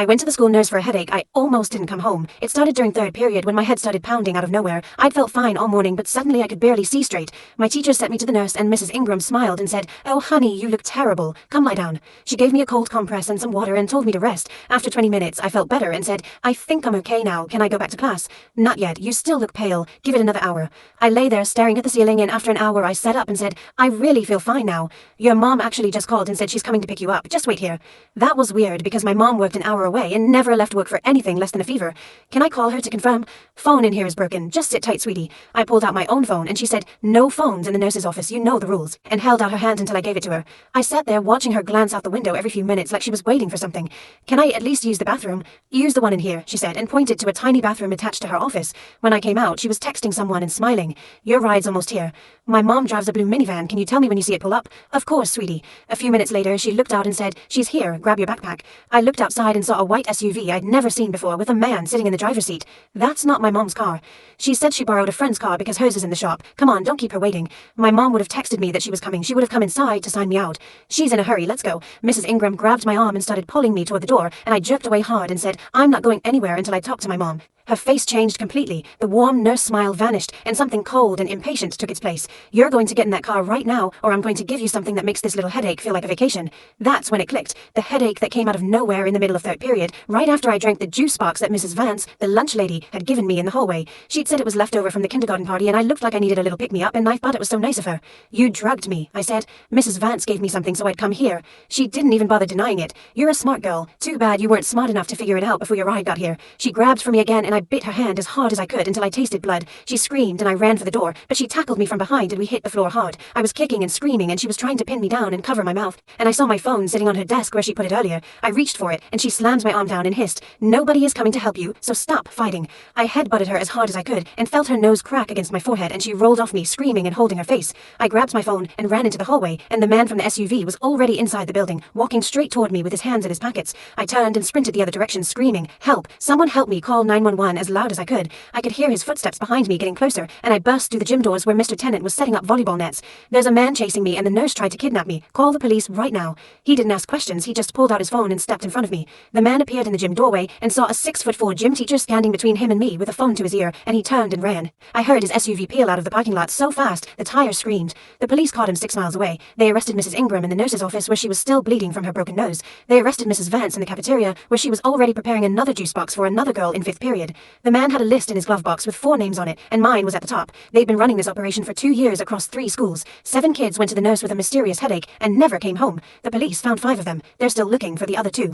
I went to the school nurse for a headache. I almost didn't come home. It started during third period when my head started pounding out of nowhere. I'd felt fine all morning, but suddenly I could barely see straight. My teacher sent me to the nurse and Mrs. Ingram smiled and said, "Oh honey, you look terrible. Come lie down." She gave me a cold compress and some water and told me to rest. After 20 minutes, I felt better and said, "I think I'm okay now. Can I go back to class?" "Not yet. You still look pale. Give it another hour." I lay there staring at the ceiling, and after an hour I sat up and said, "I really feel fine now. Your mom actually just called and said she's coming to pick you up. Just wait here." That was weird because my mom worked an hour away and never left work for anything less than a fever. "Can I call her to confirm?" "Phone in here is broken. Just sit tight, sweetie." I pulled out my own phone and she said, "No phones in the nurse's office. You know the rules," and held out her hand until I gave it to her. I sat there watching her glance out the window every few minutes like she was waiting for something. "Can I at least use the bathroom?" "Use the one in here," she said, and pointed to a tiny bathroom attached to her office. When I came out, she was texting someone and smiling. "Your ride's almost here. My mom drives a blue minivan. Can you tell me when you see it pull up?" "Of course, sweetie." A few minutes later, she looked out and said, "She's here. Grab your backpack." I looked outside and saw a white SUV I'd never seen before with a man sitting in the driver's seat. That's not my mom's car. She said she borrowed a friend's car because hers is in the shop. Come on, don't keep her waiting. My mom would have texted me that she was coming. She would have come inside to sign me out. "She's in a hurry. Let's go." Mrs. Ingram grabbed my arm and started pulling me toward the door, and I jerked away hard and said, "I'm not going anywhere until I talk to my mom." Her face changed completely. The warm nurse smile vanished, and something cold and impatient took its place. "You're going to get in that car right now, or I'm going to give you something that makes this little headache feel like a vacation." That's when it clicked. The headache that came out of nowhere in the middle of third period, right after I drank the juice box that Mrs. Vance, the lunch lady, had given me in the hallway. She'd said it was left over from the kindergarten party, and I looked like I needed a little pick-me-up, and I thought it was so nice of her. "You drugged me," I said. "Mrs. Vance gave me something so I'd come here." She didn't even bother denying it. "You're a smart girl. Too bad you weren't smart enough to figure it out before your ride got here." She grabbed for me again, and I bit her hand as hard as I could until I tasted blood. She screamed and I ran for the door, but she tackled me from behind and we hit the floor hard. I was kicking and screaming and she was trying to pin me down and cover my mouth, and I saw my phone sitting on her desk where she put it earlier. I reached for it and she slammed my arm down and hissed, "Nobody is coming to help you, so stop fighting." I headbutted her as hard as I could and felt her nose crack against my forehead, and she rolled off me screaming and holding her face. I grabbed my phone and ran into the hallway, and the man from the SUV was already inside the building, walking straight toward me with his hands in his pockets. I turned and sprinted the other direction screaming, "Help! Someone help me! Call 911 as loud as I could." I could hear his footsteps behind me getting closer, and I burst through the gym doors where Mr. Tenant was setting up volleyball nets. "There's a man chasing me and the nurse tried to kidnap me. Call the police right now." He didn't ask questions, he just pulled out his phone and stepped in front of me. The man appeared in the gym doorway and saw a 6'4" gym teacher standing between him and me with a phone to his ear, and he turned and ran. I heard his SUV peel out of the parking lot so fast, the tire screamed. The police caught him 6 miles away. They arrested Mrs. Ingram in the nurse's office where she was still bleeding from her broken nose. They arrested Mrs. Vance in the cafeteria where she was already preparing another juice box for another girl in 5th period. The man had a list in his glove box with 4 names on it, and mine was at the top. They'd been running this operation for 2 years across 3 schools. 7 kids went to the nurse with a mysterious headache and never came home. The police found 5 of them. They're still looking for the other 2.